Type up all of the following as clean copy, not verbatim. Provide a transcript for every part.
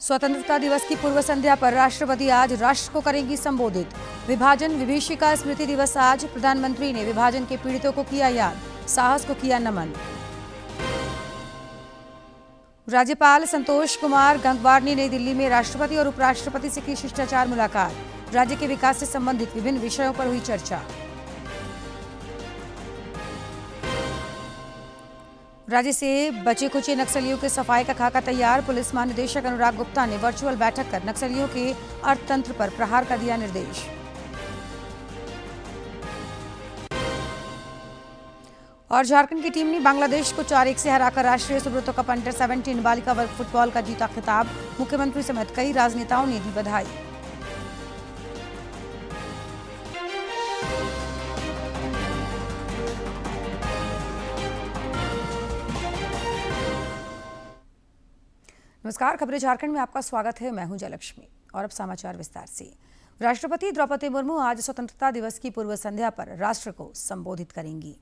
स्वतंत्रता दिवस की पूर्व संध्या पर राष्ट्रपति आज राष्ट्र को करेंगी संबोधित। विभाजन विभीषिका स्मृति दिवस आज, प्रधानमंत्री ने विभाजन के पीड़ितों को किया याद, साहस को किया नमन। राज्यपाल संतोष कुमार गंगवार ने नई दिल्ली में राष्ट्रपति और उपराष्ट्रपति से की शिष्टाचार मुलाकात। राज्य के विकास से संबंधित विभिन्न विषयों पर हुई चर्चा। राज्य से बचे खुचे नक्सलियों के सफाई का खाका तैयार। पुलिस महानिदेशक अनुराग गुप्ता ने वर्चुअल बैठक कर नक्सलियों के अर्थतंत्र पर प्रहार का दिया निर्देश। और झारखंड की टीम ने बांग्लादेश को 4-1 से हराकर राष्ट्रीय सुब्रतो कप अंडर 17 बालिका वर्ग फुटबॉल का जीता खिताब। मुख्यमंत्री समेत कई राजनेताओं ने दी बधाई। नमस्कार, खबरें झारखंड में आपका स्वागत है। मैं हूं जयलक्ष्मी और अब समाचार विस्तार से। राष्ट्रपति द्रौपदी मुर्मू आज स्वतंत्रता दिवस की पूर्व संध्या पर राष्ट्र को संबोधित करेंगी।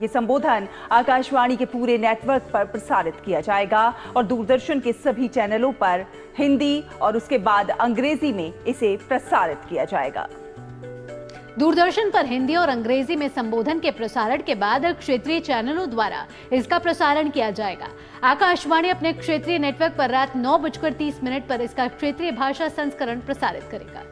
ये संबोधन आकाशवाणी के पूरे नेटवर्क पर प्रसारित किया जाएगा और दूरदर्शन के सभी चैनलों पर हिंदी और उसके बाद अंग्रेजी में इसे प्रसारित किया जाएगा। दूरदर्शन पर हिंदी और अंग्रेजी में संबोधन के प्रसारण के बाद क्षेत्रीय चैनलों द्वारा इसका प्रसारण किया जाएगा। आकाशवाणी अपने क्षेत्रीय नेटवर्क पर रात 9:30 पर इसका क्षेत्रीय भाषा संस्करण प्रसारित करेगा।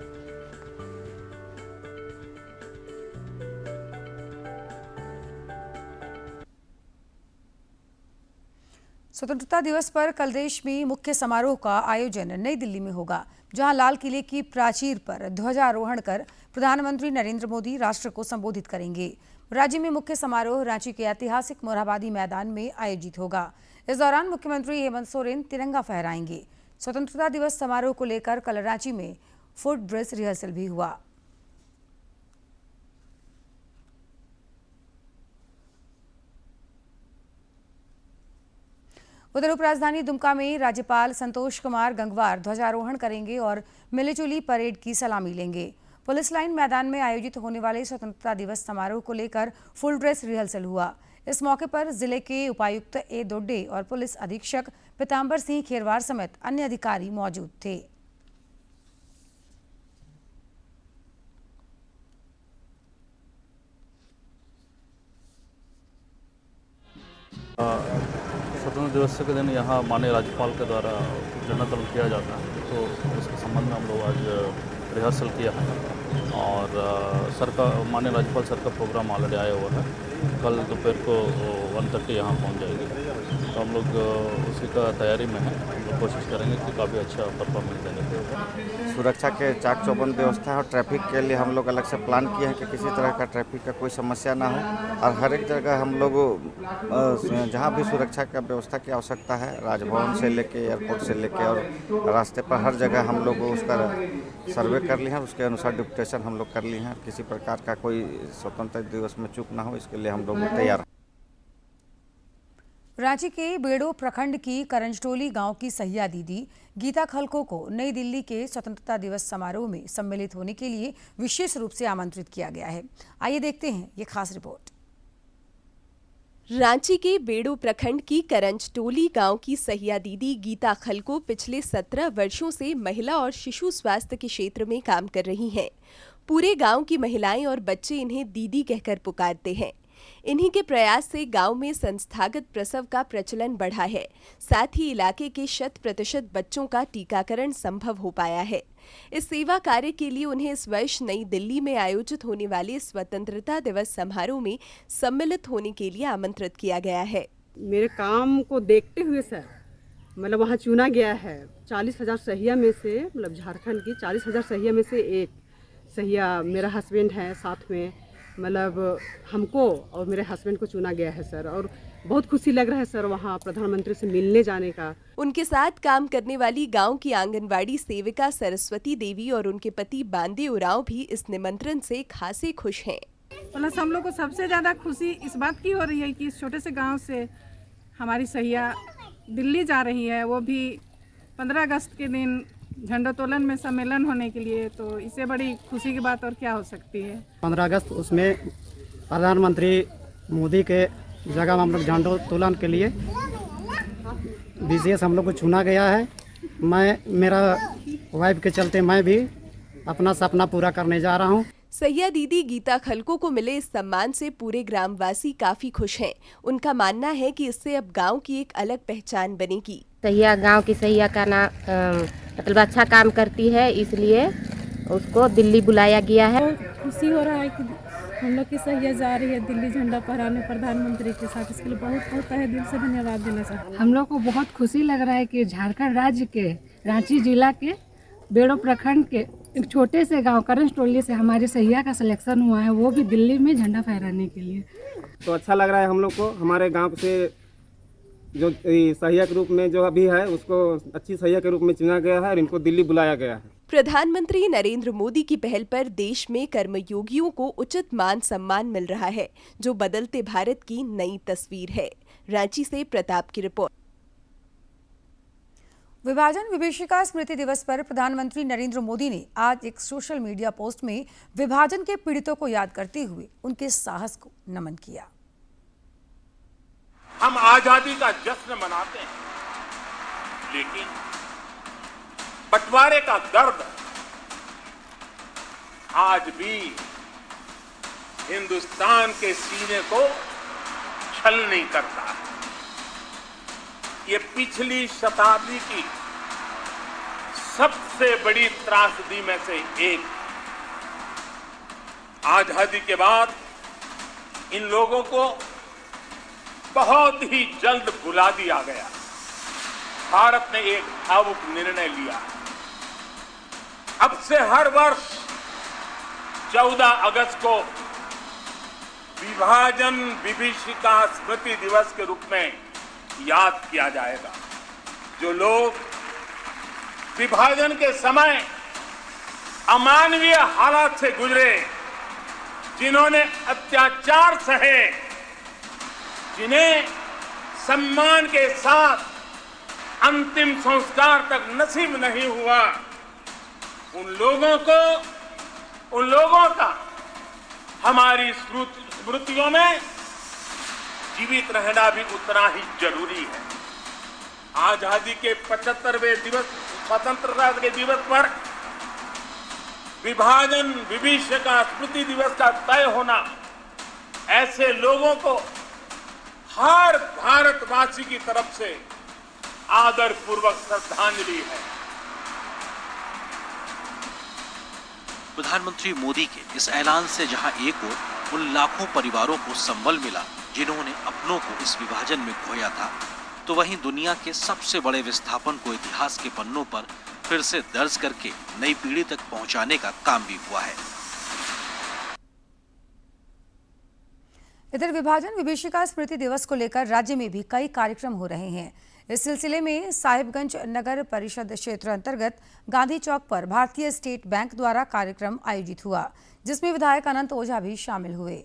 स्वतंत्रता दिवस पर कल देश में मुख्य समारोह का आयोजन नई दिल्ली में होगा, जहां लाल किले की प्राचीर पर ध्वजारोहण कर प्रधानमंत्री नरेंद्र मोदी राष्ट्र को संबोधित करेंगे। राज्य में मुख्य समारोह रांची के ऐतिहासिक मोरहाबादी मैदान में आयोजित होगा। इस दौरान मुख्यमंत्री हेमंत सोरेन तिरंगा फहराएंगे। स्वतंत्रता दिवस समारोह को लेकर कल रांची में फुट ड्रेस रिहर्सल भी हुआ। उधर उपराजधानी दुमका में राज्यपाल संतोष कुमार गंगवार ध्वजारोहण करेंगे और मिलीजुली परेड की सलामी लेंगे। पुलिस लाइन मैदान में आयोजित होने वाले स्वतंत्रता दिवस समारोह को लेकर फुल ड्रेस रिहर्सल हुआ। इस मौके पर जिले के उपायुक्त ए दोड्डे और पुलिस अधीक्षक पीतांबर सिंह खेरवार समेत अन्य अधिकारी मौजूद थे। स्वतंत्रता दिवस के दिन यहाँ माननीय राज्यपाल के द्वारा झंडा तोलन किया जाता है, तो इसके संबंध में हम लोग आज रिहर्सल किया है और सर का माननीय राज्यपाल सर का प्रोग्राम ऑलरेडी आया हुआ है। कल दोपहर को 1:30 यहाँ पहुँच जाएगी, तो हम लोग उसी का तैयारी में हैं। हम लोग कोशिश करेंगे कि काफ़ी अच्छा परफॉर्मेंस देने के। सुरक्षा के चाक चौबंद व्यवस्था है और ट्रैफिक के लिए हम लोग अलग से प्लान किए हैं कि किसी तरह का ट्रैफिक का कोई समस्या ना हो। और हर एक जगह हम लोग जहाँ भी सुरक्षा का व्यवस्था की आवश्यकता है, राजभवन से लेके एयरपोर्ट से लेके और रास्ते पर हर जगह हम लोग उसका सर्वे कर लिए हैं। उसके अनुसार डिप्यूटेशन हम लोग कर लिए हैं। किसी प्रकार का कोई स्वतंत्रता दिवस में चूक ना हो, इसके लिए हम लोग तैयार हैं। रांची के बेड़ो प्रखंड की करंजटोली गांव की सहिया दीदी गीता खलको को नई दिल्ली के स्वतंत्रता दिवस समारोह में सम्मिलित होने के लिए विशेष रूप से आमंत्रित किया गया है। आइए देखते हैं ये खास रिपोर्ट। रांची के बेड़ो प्रखंड की करंजटोली गांव की सहिया दीदी गीता खलको पिछले 17 वर्षों से महिला और शिशु स्वास्थ्य के क्षेत्र में काम कर रही हैं। पूरे गांव की महिलाएं और बच्चे इन्हें दीदी कहकर पुकारते हैं। इन्हीं के प्रयास से गांव में संस्थागत प्रसव का प्रचलन बढ़ा है। साथ ही इलाके के 100% बच्चों का टीकाकरण संभव हो पाया है। इस सेवा कार्य के लिए उन्हें इस वर्ष नई दिल्ली में आयोजित होने वाले स्वतंत्रता दिवस समारोह में सम्मिलित होने के लिए आमंत्रित किया गया है। मेरे काम को देखते हुए सर मतलब वहाँ चुना गया है 40,000 सहिया में से, मतलब झारखंड की 40,000 सहिया में से एक सहिया मेरा हस्बैंड है। साथ में मतलब हमको और मेरे हस्बैंड को चुना गया है सर, और बहुत खुशी लग रहा है सर वहाँ प्रधानमंत्री से मिलने जाने का। उनके साथ काम करने वाली गांव की आंगनवाड़ी सेविका सरस्वती देवी और उनके पति बांदे उरांव भी इस निमंत्रण से खासे खुश हैं। प्लस हम लोग को सबसे ज़्यादा खुशी इस बात की हो रही है कि इस छोटे से गांव से हमारी सहिया दिल्ली जा रही है, वो भी 15 अगस्त के दिन झंडोत्तोलन में सम्मेलन होने के लिए। तो इससे बड़ी खुशी की बात और क्या हो सकती है। 15 अगस्त उसमें प्रधानमंत्री मोदी के जगह में हम लोग झंडोत्तोलन के लिए विशेष हम लोग को चुना गया है। मेरा वाइफ के चलते मैं भी अपना सपना पूरा करने जा रहा हूँ। सैया दीदी गीता खलको को मिले इस सम्मान से पूरे ग्रामवासी काफी खुश हैं। उनका मानना है कि इससे अब गांव की एक अलग पहचान बनेगी। सैया गांव की सैया का मतलब अच्छा काम करती है, इसलिए उसको दिल्ली बुलाया गया है। खुशी हो रहा है कि हम लोग की सैया जा रही है दिल्ली झंडा फहराने प्रधानमंत्री के साथ। इसके लिए बहुत बहुत तहे दिल से धन्यवाद देना चाहते हैं। हम लोग को बहुत खुशी लग रहा है कि झारखंड राज्य के रांची जिला के बेड़ो प्रखंड के एक छोटे से गांव करंज टोली से हमारे सैया का सिलेक्शन हुआ है, वो भी दिल्ली में झंडा फहराने के लिए। तो अच्छा लग रहा है हम लोग को। हमारे गांव से जो सैया के रूप में जो अभी है उसको अच्छी सैया के रूप में चुना गया है और इनको दिल्ली बुलाया गया है। प्रधानमंत्री नरेंद्र मोदी की पहल पर देश में कर्मयोगियों को उचित मान सम्मान मिल रहा है, जो बदलते भारत की नई तस्वीर है। रांची से प्रताप की रिपोर्ट। विभाजन विभीषिका स्मृति दिवस पर प्रधानमंत्री नरेंद्र मोदी ने आज एक सोशल मीडिया पोस्ट में विभाजन के पीड़ितों को याद करते हुए उनके साहस को नमन किया। हम आजादी का जश्न मनाते हैं, लेकिन बंटवारे का दर्द आज भी हिंदुस्तान के सीने को छल नहीं करता है। ये पिछली शताब्दी की सबसे बड़ी त्रासदी में से एक। आजादी के बाद इन लोगों को बहुत ही जल्द भुला दिया गया। भारत ने एक भावुक निर्णय लिया। अब से हर वर्ष 14 अगस्त को विभाजन विभीषिका स्मृति दिवस के रूप में याद किया जाएगा। जो लोग विभाजन के समय अमानवीय हालात से गुजरे, जिन्होंने अत्याचार सहे, जिन्हें सम्मान के साथ अंतिम संस्कार तक नसीब नहीं हुआ, उन लोगों का हमारी स्मृतियों में जीवित रहना भी उतना ही जरूरी है। आजादी के 75वें दिवस, स्वतंत्रता के दिवस पर विभाजन विभीषिका स्मृति दिवस का तय होना ऐसे लोगों को हर भारतवासी की तरफ से आदरपूर्वक श्रद्धांजलि है। प्रधानमंत्री मोदी के इस ऐलान से जहां एक ओर उन लाखों परिवारों को संबल मिला जिन्होंने अपनों को इस विभाजन में खोया था, तो वहीं दुनिया के सबसे बड़े विस्थापन को इतिहास के पन्नों पर फिर से दर्ज करके नई पीढ़ी तक पहुंचाने का काम भी हुआ है। इधर विभाजन विभीषिका स्मृति दिवस को लेकर राज्य में भी कई कार्यक्रम हो रहे हैं। इस सिलसिले में साहिबगंज नगर परिषद क्षेत्र अंतर्गत गांधी चौक पर भारतीय स्टेट बैंक द्वारा कार्यक्रम आयोजित हुआ, जिसमें विधायक अनंत ओझा भी शामिल हुए।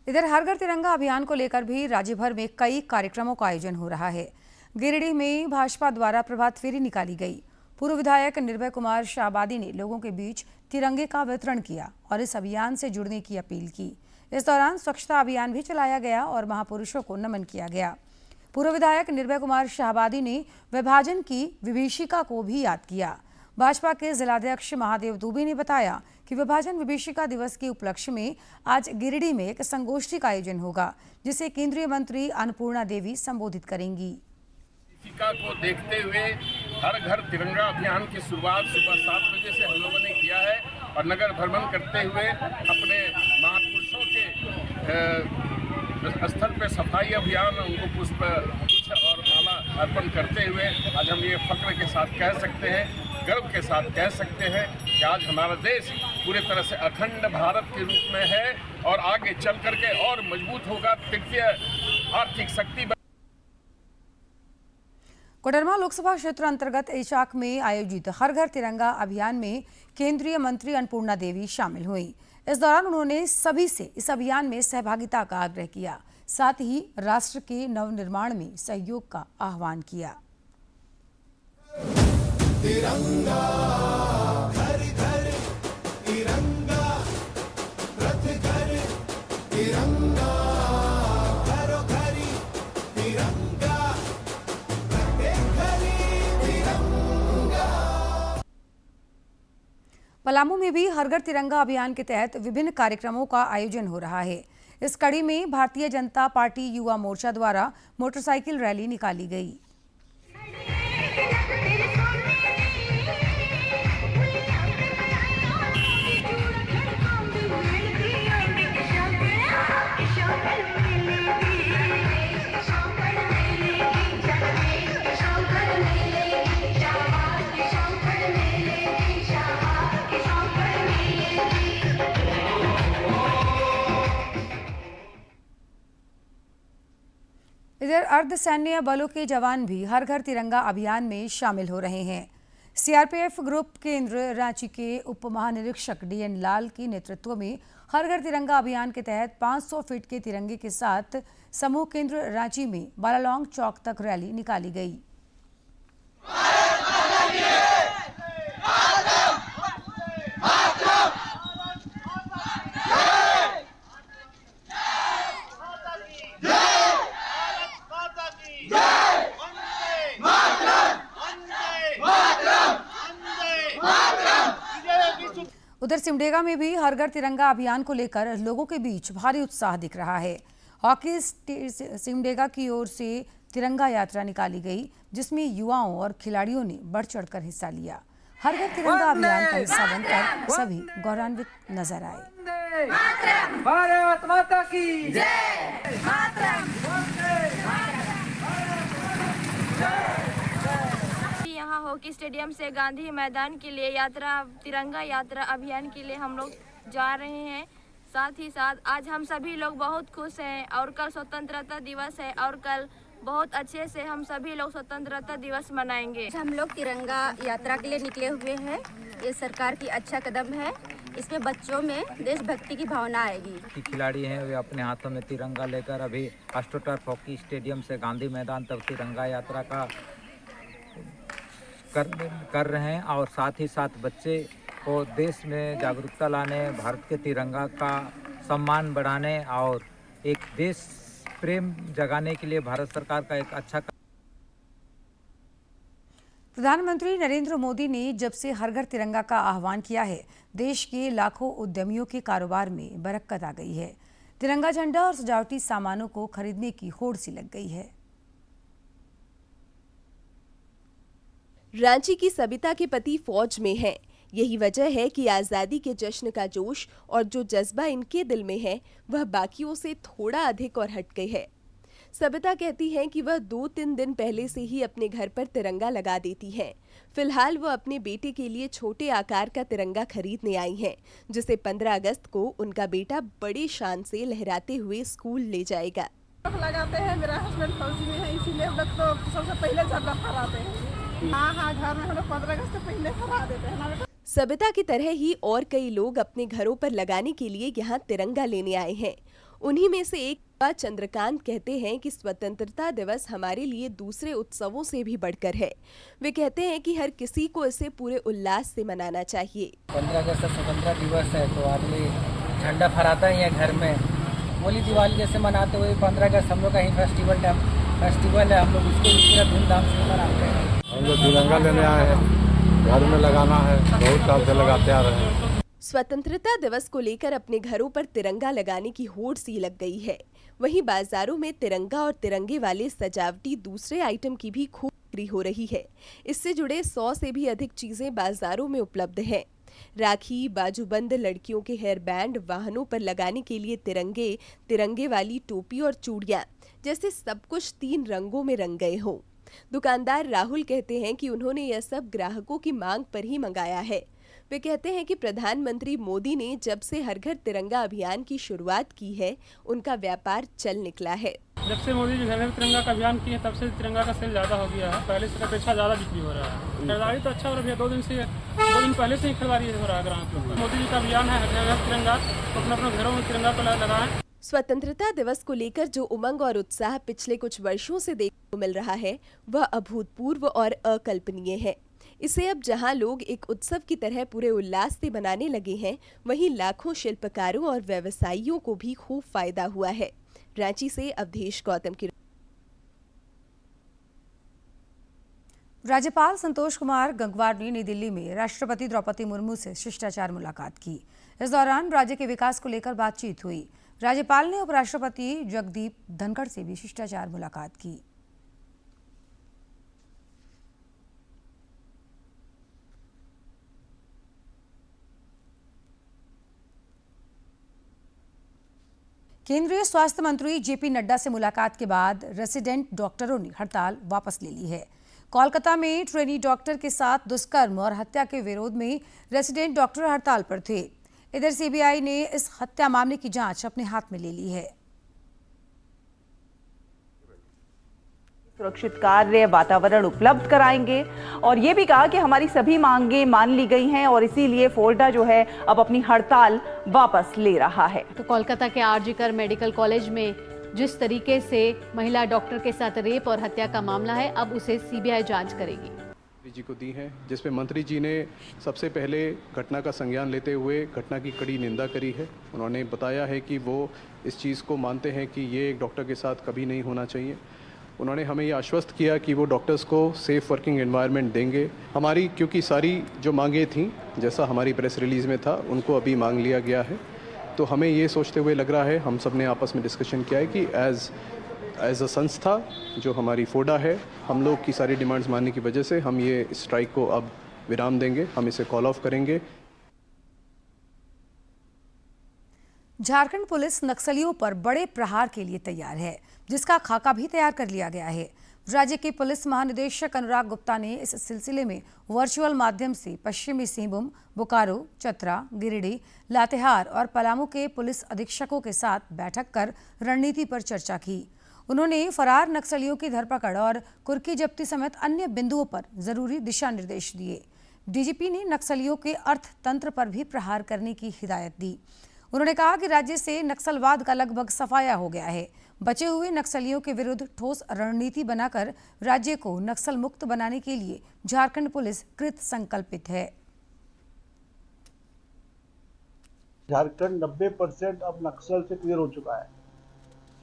इधर हर घर तिरंगा अभियान को लेकर भी राज्य भर में कई कार्यक्रमों का आयोजन हो रहा है। गिरिडीह में भाजपा द्वारा प्रभात फेरी निकाली गई। पूर्व विधायक निर्भय कुमार शाहबादी ने लोगों के बीच तिरंगे का वितरण किया और इस अभियान से जुड़ने की अपील की। इस दौरान स्वच्छता अभियान भी चलाया गया और महापुरुषों को नमन किया गया। पूर्व विधायक निर्भय कुमार शाहबादी ने विभाजन की विभीषिका को भी याद किया। भाजपा के जिलाध्यक्ष महादेव दुबे ने बताया कि विभाजन विभीषिका दिवस के उपलक्ष्य में आज गिरिडीह में एक संगोष्ठी का आयोजन होगा, जिसे केंद्रीय मंत्री अन्नपूर्णा देवी संबोधित करेंगी। विभीषिका को देखते हुए हर घर तिरंगा अभियान की शुरुआत सुबह 7 बजे से हम लोगों ने किया है और नगर भ्रमण करते हुए अपने महापुरुषों के स्थल पे सफाई अभियान, उनको पुष्प और माला अर्पण करते हुए आज हम ये फक्र के साथ कह सकते हैं गर्व के साथ कह सकते हैं कि आज हमारा देश पूरी तरह से अखंड भारत के रूप में है और आगे चल करके और मजबूत होगा, तृतीय आर्थिक शक्ति। कोडरमा लोकसभा क्षेत्र अंतर्गत ऐशाक में आयोजित हर घर तिरंगा अभियान में केंद्रीय मंत्री अन्नपूर्णा देवी शामिल हुई। इस दौरान उन्होंने सभी से इस अभियान में सहभागिता का आग्रह किया, साथ ही राष्ट्र के नवनिर्माण में सहयोग का आह्वान किया। तिरंगा घर घर तिरंगा रथ घर तिरंगा घरों घरी तिरंगा पलामू में भी हर घर तिरंगा अभियान के तहत विभिन्न कार्यक्रमों का आयोजन हो रहा है। इस कड़ी में भारतीय जनता पार्टी युवा मोर्चा द्वारा मोटरसाइकिल रैली निकाली गई। इधर अर्धसैन्य बलों के जवान भी हर घर तिरंगा अभियान में शामिल हो रहे हैं। सीआरपीएफ ग्रुप केंद्र रांची के उप महानिरीक्षक डीएन लाल के नेतृत्व में हर घर तिरंगा अभियान के तहत 500 फीट के तिरंगे के साथ समूह केंद्र रांची में बालालोंग चौक तक रैली निकाली गई। उधर सिमडेगा में भी हर घर तिरंगा अभियान को लेकर लोगों के बीच भारी उत्साह दिख रहा है। हॉकी सिमडेगा की ओर से तिरंगा यात्रा निकाली गई, जिसमें युवाओं और खिलाड़ियों ने बढ़ चढ़कर हिस्सा लिया। हर घर तिरंगा अभियान का हिस्सा बनकर सभी गौरवान्वित नजर आए। भारत माता की जय। यहाँ हॉकी स्टेडियम से गांधी मैदान के लिए यात्रा तिरंगा यात्रा अभियान के लिए हम लोग जा रहे हैं। साथ ही साथ आज हम सभी लोग बहुत खुश हैं और कल स्वतंत्रता दिवस है और कल बहुत अच्छे से हम सभी लोग स्वतंत्रता दिवस मनाएंगे। हम लोग तिरंगा यात्रा के लिए निकले हुए हैं। ये सरकार की अच्छा कदम है। इसमें बच्चों में देशभक्ति की भावना आएगी। खिलाड़ी हैं वे अपने हाथों में तिरंगा लेकर अभी एस्ट्रोटर्फ हॉकी स्टेडियम से गांधी मैदान तक तिरंगा यात्रा का कर रहे हैं और साथ ही साथ बच्चे को देश में जागरूकता लाने, भारत के तिरंगा का सम्मान बढ़ाने और एक देश प्रेम जगाने के लिए भारत सरकार का एक अच्छा। प्रधानमंत्री नरेंद्र मोदी ने जब से हर घर तिरंगा का आह्वान किया है, देश के लाखों उद्यमियों के कारोबार में बरकत आ गई है। तिरंगा झंडा और सजावटी सामानों को खरीदने की होड़ सी लग गई है। रांची की सबिता के पति फौज में हैं। यही वजह है कि आज़ादी के जश्न का जोश और जो जज्बा इनके दिल में है वह बाकियों से थोड़ा अधिक और हटके है। सबिता कहती हैं कि वह 2-3 दिन पहले से ही अपने घर पर तिरंगा लगा देती हैं। फिलहाल वह अपने बेटे के लिए छोटे आकार का तिरंगा खरीदने आई हैं, जिसे 15 अगस्त को उनका बेटा बड़ी शान से लहराते हुए स्कूल ले जाएगा। लगाते हैं, मेरा हस्बैंड फौजी में है, इसीलिए हम लोग तो सबसे पहले झंडा फहराते हैं। हाँ, घर में हम लोग 15 अगस्त से पहले फहरा देते हैं। सबिता की तरह ही और कई लोग अपने घरों पर लगाने के लिए यहाँ तिरंगा लेने आए हैं। उन्हीं में से एक चंद्रकांत कहते हैं कि स्वतंत्रता दिवस हमारे लिए दूसरे उत्सवों से भी बढ़कर है। वे कहते हैं कि हर किसी को इसे पूरे उल्लास से मनाना चाहिए। 15 अगस्त स्वतंत्रता दिवस है तो आदमी झंडा फहराता है घर में। होली दिवाली जैसे मनाते हुए 15 अगस्त हम लोग का ही फेस्टिवल है, हम लोग इसको पूरा धूमधाम से मनाते हैं। हम लोग तिरंगा लेने आए हैं, घर में लगाना है, बहुत साल से लगाते आ रहे हैं। स्वतंत्रता दिवस को लेकर अपने घरों पर तिरंगा लगाने की होड़ सी लग गई है। वहीं बाजारों में तिरंगा और तिरंगे वाले सजावटी दूसरे आइटम की भी खूब बिक्री हो रही है। इससे जुड़े 100 से भी अधिक चीजें बाजारों में उपलब्ध हैं। राखी, बाजूबंद, लड़कियों के हेयर बैंड, वाहनों पर लगाने के लिए तिरंगे, तिरंगे वाली टोपी और चूड़ियां, जैसे सब कुछ 3 रंगों में रंग गए हों। दुकानदार राहुल कहते हैं कि उन्होंने यह सब ग्राहकों की मांग पर ही मंगाया है। वे कहते हैं कि प्रधानमंत्री मोदी ने जब से हर घर तिरंगा अभियान की शुरुआत की है, उनका व्यापार चल निकला है। जब से मोदी जी घर घर तिरंगा का अभियान किए तब से तिरंगा का सेल ज्यादा हो गया है। पहले से अपेक्षा ज्यादा बिक्री हो रहा है। खरीदारी तो अच्छा हो रहा है। 2 दिन पहले से ही खरीदारी हो रहा है ग्राहक लोग का। मोदी जी का अभियान है हर घर तिरंगा, तो अपने घरों में तिरंगा को लगाएं। स्वतंत्रता दिवस को लेकर जो उमंग और उत्साह पिछले कुछ वर्षों से देखने को मिल रहा है, वह अभूतपूर्व और अकल्पनीय है। इसे अब जहां लोग एक उत्सव की तरह पूरे उल्लास से मनाने लगे हैं, वहीं लाखों शिल्पकारों और व्यवसायियों को भी खूब फायदा हुआ है। रांची से अवधेश गौतम की। राज्यपाल संतोष कुमार गंगवार ने नई दिल्ली में राष्ट्रपति द्रौपदी मुर्मू से शिष्टाचार मुलाकात की। इस दौरान राज्य के विकास को लेकर बातचीत हुई। राज्यपाल ने उपराष्ट्रपति जगदीप धनखड़ से भी शिष्टाचार मुलाकात की। केंद्रीय स्वास्थ्य मंत्री जेपी नड्डा से मुलाकात के बाद रेसिडेंट डॉक्टरों ने हड़ताल वापस ले ली है। कोलकाता में ट्रेनी डॉक्टर के साथ दुष्कर्म और हत्या के विरोध में रेसिडेंट डॉक्टर हड़ताल पर थे। इधर सीबीआई ने इस हत्या मामले की जांच अपने हाथ में ले ली है। सुरक्षित कार्य वातावरण उपलब्ध कराएंगे और ये भी कहा कि हमारी सभी मांगें मान ली गई हैं और इसीलिए फोर्डा जो है अब अपनी हड़ताल वापस ले रहा है। तो कोलकाता के आरजीकर मेडिकल कॉलेज में जिस तरीके से महिला डॉक्टर के साथ रेप और हत्या का मामला है, अब उसे सीबीआई जांच करेगी। जी को दी है, जिसमें मंत्री जी ने सबसे पहले घटना का संज्ञान लेते हुए घटना की कड़ी निंदा करी है। उन्होंने बताया है कि वो इस चीज़ को मानते हैं कि ये एक डॉक्टर के साथ कभी नहीं होना चाहिए। उन्होंने हमें ये आश्वस्त किया कि वो डॉक्टर्स को सेफ़ वर्किंग एनवायरनमेंट देंगे। हमारी क्योंकि सारी जो मांगें थीं, जैसा हमारी प्रेस रिलीज़ में था, उनको अभी मांग लिया गया है। तो हमें ये सोचते हुए लग रहा है, हम सब ने आपस में डिस्कशन किया है कि एज अ संस्था जो हमारी फोडा है, हम लोग की सारी डिमांड्स मानने की वजह से हम ये स्ट्राइक को अब विराम देंगे, हम इसे कॉल ऑफ करेंगे। झारखंड पुलिस नक्सलियों पर बड़े प्रहार के लिए तैयार है, जिसका खाका भी तैयार कर लिया गया है। राज्य के पुलिस महानिदेशक अनुराग गुप्ता ने इस सिलसिले में वर्चुअल माध्यम से पश्चिमी सिंहभूम, बोकारो, चतरा, गिरिडीह, लातेहार और पलामू के पुलिस अधीक्षकों के साथ बैठक कर रणनीति पर चर्चा की। उन्होंने फरार नक्सलियों की धरपकड़ और कुर्की जब्ती समेत अन्य बिंदुओं पर जरूरी दिशा निर्देश दिए। डीजीपी ने नक्सलियों के अर्थतंत्र पर भी प्रहार करने की हिदायत दी। उन्होंने कहा कि राज्य से नक्सलवाद का लगभग सफाया हो गया है। बचे हुए नक्सलियों के विरुद्ध ठोस रणनीति बनाकर राज्य को नक्सल मुक्त बनाने के लिए झारखंड पुलिस कृत संकल्पित है। झारखंड 90% अब नक्सल से क्लियर हो चुका है।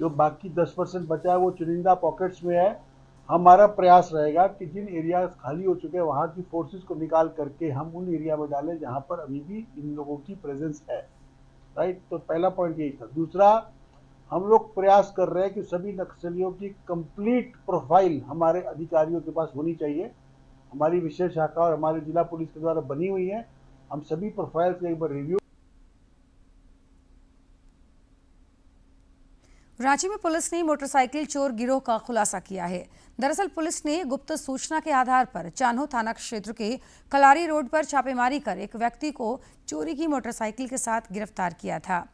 जो बाकी 10% बचा है वो चुनिंदा पॉकेट्स में है। हमारा प्रयास रहेगा कि जिन एरिया खाली हो चुके हैं वहाँ की फोर्सेस को निकाल करके हम उन एरिया में डालें जहाँ पर अभी भी इन लोगों की प्रेजेंस है। राइट, तो पहला पॉइंट यही था। दूसरा, हम लोग प्रयास कर रहे हैं कि सभी नक्सलियों की कंप्लीट प्रोफाइल हमारे अधिकारियों के पास होनी चाहिए। हमारी विशेष शाखा और हमारे जिला पुलिस के द्वारा बनी हुई है। हम सभी प्रोफाइल्स का एक बार रिव्यू। रांची में पुलिस ने मोटरसाइकिल चोर गिरोह का खुलासा किया है। दरअसल पुलिस ने गुप्त सूचना के आधार पर चान्हो थाना क्षेत्र के कलारी रोड पर छापेमारी कर एक व्यक्ति को चोरी की मोटरसाइकिल के साथ गिरफ्तार किया था।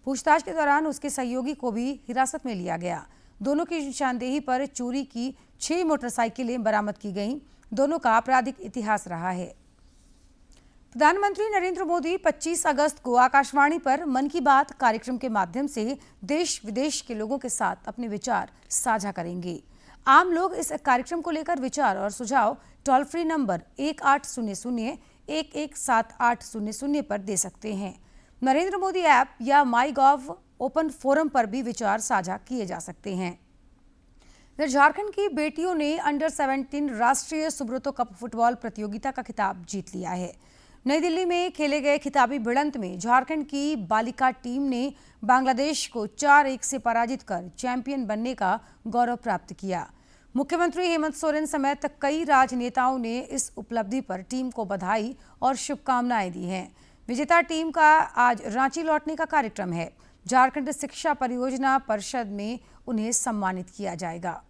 पूछताछ के दौरान उसके सहयोगी को भी हिरासत में लिया गया। दोनों की निशानदेही पर चोरी की 6 मोटरसाइकिलें बरामद की गईं। दोनों का आपराधिक इतिहास रहा है। प्रधानमंत्री नरेंद्र मोदी 25 अगस्त को आकाशवाणी पर मन की बात कार्यक्रम के माध्यम से देश विदेश के लोगों के साथ अपने विचार साझा करेंगे। आम लोग इस कार्यक्रम को लेकर विचार और सुझाव टोल फ्री नंबर 1800-117800 पर दे सकते हैं। नरेंद्र मोदी ऐप या माई गॉव ओपन फोरम पर भी विचार साझा किए जा सकते हैं। झारखंड की बेटियों ने अंडर 17 राष्ट्रीय सुब्रतो कप फुटबॉल प्रतियोगिता का खिताब जीत लिया है। नई दिल्ली में खेले गए खिताबी भिड़ंत में झारखंड की बालिका टीम ने बांग्लादेश को 4-1 से पराजित कर चैंपियन बनने का गौरव प्राप्त किया। मुख्यमंत्री हेमंत सोरेन समेत कई राजनेताओं ने इस उपलब्धि पर टीम को बधाई और शुभकामनाएं दी हैं। विजेता टीम का आज रांची लौटने का कार्यक्रम है। झारखंड शिक्षा परियोजना परिषद में उन्हें सम्मानित किया जाएगा।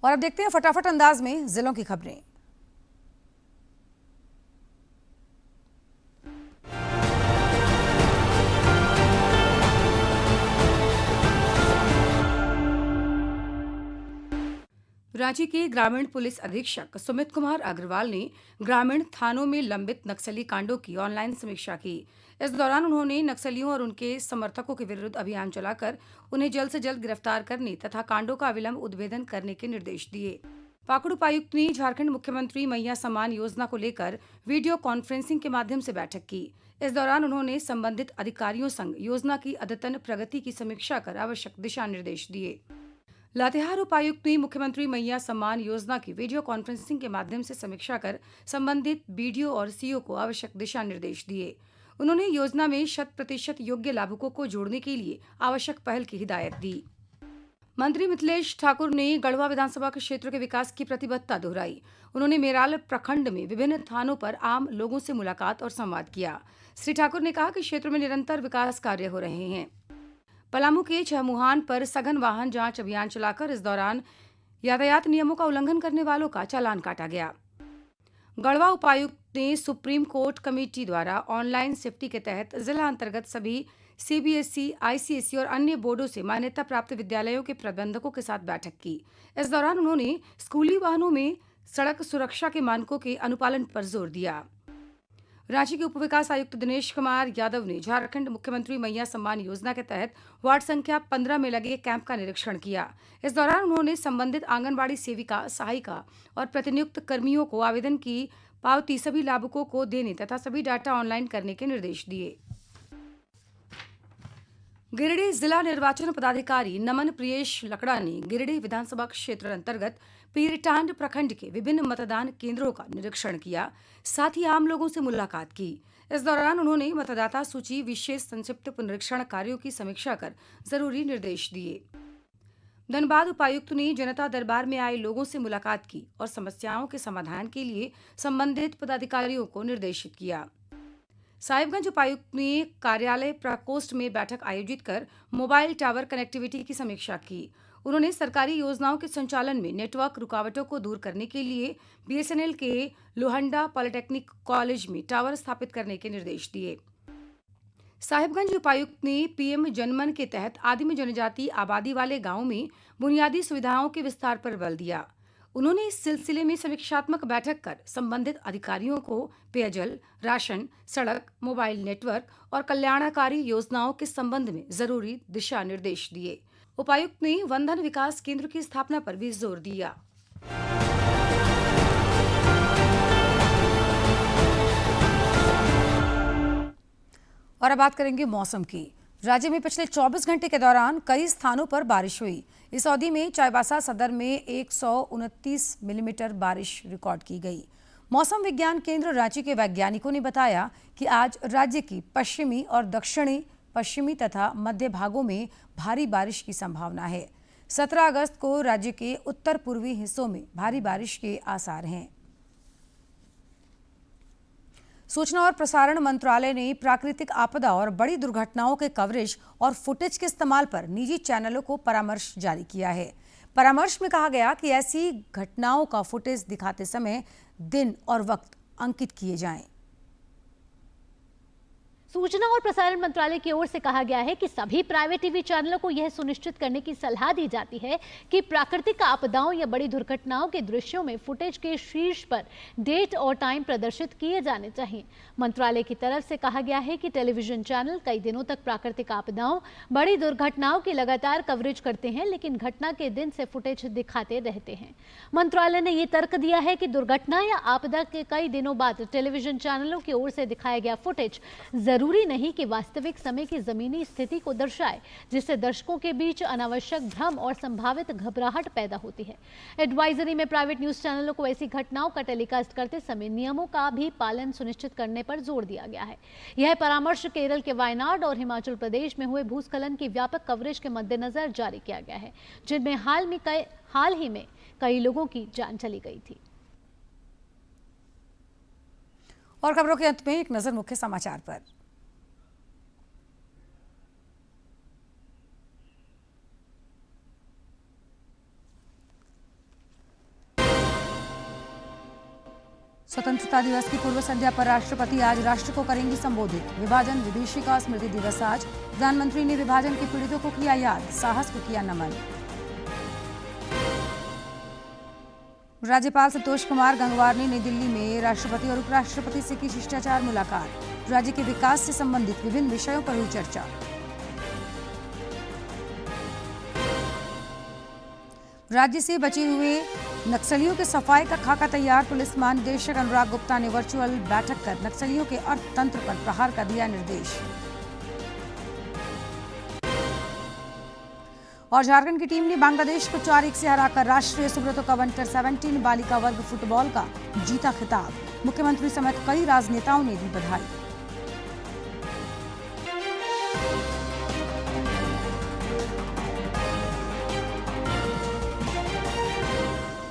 और अब देखते हैं फटाफट अंदाज में जिलों की खबरें। रांची के ग्रामीण पुलिस अधीक्षक सुमित कुमार अग्रवाल ने ग्रामीण थानों में लंबित नक्सली कांडों की ऑनलाइन समीक्षा की। इस दौरान उन्होंने नक्सलियों और उनके समर्थकों के विरुद्ध अभियान चलाकर उन्हें जल्द से जल्द गिरफ्तार करने तथा कांडों का अविलंब उद्भेदन करने के निर्देश दिए। पाकुड़ उपायुक्त ने झारखंड मुख्यमंत्री मैया सम्मान योजना को लेकर वीडियो कॉन्फ्रेंसिंग के माध्यम से बैठक की। इस दौरान उन्होंने संबंधित अधिकारियों संग योजना की अद्यतन प्रगति की समीक्षा कर आवश्यक दिशा निर्देश दिए। लातेहार उपायुक्त ने मुख्यमंत्री मैया सम्मान योजना की वीडियो कॉन्फ्रेंसिंग के माध्यम से समीक्षा कर संबंधित बीडीओ और सीओ को आवश्यक दिशा निर्देश दिए। उन्होंने योजना में 100% योग्य लाभुकों को जोड़ने के लिए आवश्यक पहल की हिदायत दी। मंत्री मिथिलेश ठाकुर ने गढ़वा विधानसभा क्षेत्र के विकास की प्रतिबद्धता दोहराई। उन्होंने मेराल प्रखंड में विभिन्न स्थानों पर आम लोगों से मुलाकात और संवाद किया। श्री ठाकुर ने कहा कि क्षेत्र में निरंतर विकास कार्य हो रहे हैं। पलामू के छहमुहान पर सघन वाहन जांच अभियान चलाकर इस दौरान यातायात नियमों का उल्लंघन करने वालों का चालान काटा गया। गढ़वा उपायुक्त ने सुप्रीम कोर्ट कमेटी द्वारा ऑनलाइन सेफ्टी के तहत जिला अंतर्गत सभी सीबीएसई, आईसीएसई और अन्य बोर्डों से मान्यता प्राप्त विद्यालयों के प्रबंधकों के साथ बैठक की। इस दौरान उन्होंने स्कूली वाहनों में सड़क सुरक्षा के मानकों के अनुपालन पर जोर दिया। रांची के उप विकास आयुक्त दिनेश कुमार यादव ने झारखंड मुख्यमंत्री मैया सम्मान योजना के तहत वार्ड संख्या 15 में लगे कैंप का निरीक्षण किया। इस दौरान उन्होंने संबंधित आंगनबाड़ी सेविका, सहायिका और प्रतिनियुक्त कर्मियों को आवेदन की पावती सभी लाभुकों को देने तथा सभी डाटा ऑनलाइन करने के निर्देश दिए। गिरिडीह जिला निर्वाचन पदाधिकारी नमन प्रियेश लकड़ा ने गिरिडीह विधानसभा क्षेत्र अंतर्गत पीरटांड प्रखंड के विभिन्न मतदान केंद्रों का निरीक्षण किया, साथ ही आम लोगों से मुलाकात की। इस दौरान उन्होंने मतदाता सूची विशेष संक्षिप्त पुनरीक्षण कार्यों की समीक्षा कर जरूरी निर्देश दिए। धनबाद उपायुक्त ने जनता दरबार में आए लोगों से मुलाकात की और समस्याओं के समाधान के लिए संबंधित पदाधिकारियों को निर्देशित किया। साहिबगंज उपायुक्त ने कार्यालय प्रकोष्ठ में बैठक आयोजित कर मोबाइल टावर कनेक्टिविटी की समीक्षा की। उन्होंने सरकारी योजनाओं के संचालन में नेटवर्क रुकावटों को दूर करने के लिए बीएसएनएल के लोहंडा पॉलिटेक्निक कॉलेज में टावर स्थापित करने के निर्देश दिए। साहिबगंज उपायुक्त ने पीएम जनमन के तहत आदिम जनजाति आबादी वाले गांवों में बुनियादी सुविधाओं के विस्तार पर बल दिया। उन्होंने इस सिलसिले में समीक्षात्मक बैठक कर संबंधित अधिकारियों को पेयजल, राशन, सड़क, मोबाइल नेटवर्क और कल्याणकारी योजनाओं के संबंध में जरूरी दिशा निर्देश दिए। उपायुक्त ने वंदन विकास केंद्र की स्थापना पर भी जोर दिया। और अब बात करेंगे मौसम की। राज्य में पिछले 24 घंटे के दौरान कई स्थानों पर बारिश हुई। इस अवधि में चाईबासा सदर में 129 मिलीमीटर बारिश रिकॉर्ड की गई। मौसम विज्ञान केंद्र रांची के वैज्ञानिकों ने बताया कि आज राज्य की पश्चिमी और दक्षिणी पश्चिमी तथा मध्य भागों में भारी बारिश की संभावना है। 17 अगस्त को राज्य के उत्तर पूर्वी हिस्सों में भारी बारिश के आसार हैं। सूचना और प्रसारण मंत्रालय ने प्राकृतिक आपदा और बड़ी दुर्घटनाओं के कवरेज और फुटेज के इस्तेमाल पर निजी चैनलों को परामर्श जारी किया है। परामर्श में कहा गया कि ऐसी घटनाओं का फुटेज दिखाते समय दिन और वक्त अंकित किए जाएं। सूचना और प्रसारण मंत्रालय की ओर से कहा गया है कि सभी प्राइवेट टीवी चैनलों को यह सुनिश्चित करने की सलाह दी जाती है कि प्राकृतिक आपदाओं या बड़ी दुर्घटनाओं के दृश्यों में फुटेज के शीर्ष पर डेट और टाइम प्रदर्शित किए जाने चाहिए। मंत्रालय की तरफ से कहा गया है कि टेलीविजन चैनल कई दिनों तक प्राकृतिक आपदाओं, बड़ी दुर्घटनाओं की लगातार कवरेज करते हैं, लेकिन घटना के दिन से फुटेज दिखाते रहते हैं। मंत्रालय ने यह तर्क दिया है कि दुर्घटना या आपदा के कई दिनों बाद टेलीविजन चैनलों की ओर से दिखाया गया फुटेज जरूरी नहीं कि वास्तविक समय की जमीनी स्थिति को दर्शाए, जिससे दर्शकों के बीच अनावश्यक भ्रम और संभावित घबराहट पैदा होती है। एडवाइजरी में प्राइवेट न्यूज चैनलों को ऐसी घटनाओं का टेलीकास्ट करते समय नियमों का भी पालन सुनिश्चित करने पर जोर दिया गया है। यह परामर्श केरल के वायनाड और हिमाचल प्रदेश में हुए भूस्खलन की व्यापक कवरेज के मद्देनजर जारी किया गया है, जिनमें हाल ही में कई लोगों की जान चली गई थी। और खबरों के अंत में एक नजर मुख्य समाचार पर। स्वतंत्रता दिवस की पूर्व संध्या पर राष्ट्रपति आज राष्ट्र को करेंगी संबोधित। विभाजन विभीषिका स्मृति दिवस आज। प्रधानमंत्री ने विभाजन के पीड़ितों को किया याद, साहस को किया नमन। राज्यपाल संतोष कुमार गंगवार ने नई दिल्ली में राष्ट्रपति और उपराष्ट्रपति से की शिष्टाचार मुलाकात। राज्य के विकास से संबंधित विभिन्न विषयों पर हुई चर्चा। राज्य से बचे हुए नक्सलियों के सफाई का खाका तैयार। पुलिस महानिदेशक अनुराग गुप्ता ने वर्चुअल बैठक कर नक्सलियों के अर्थतंत्र पर प्रहार का दिया निर्देश। और झारखंड की टीम ने बांग्लादेश को 4-1 से हराकर राष्ट्रीय सुब्रतो कप अंडर 17 बालिका वर्ग फुटबॉल का जीता खिताब। मुख्यमंत्री समेत कई राजनेताओं ने दी बधाई।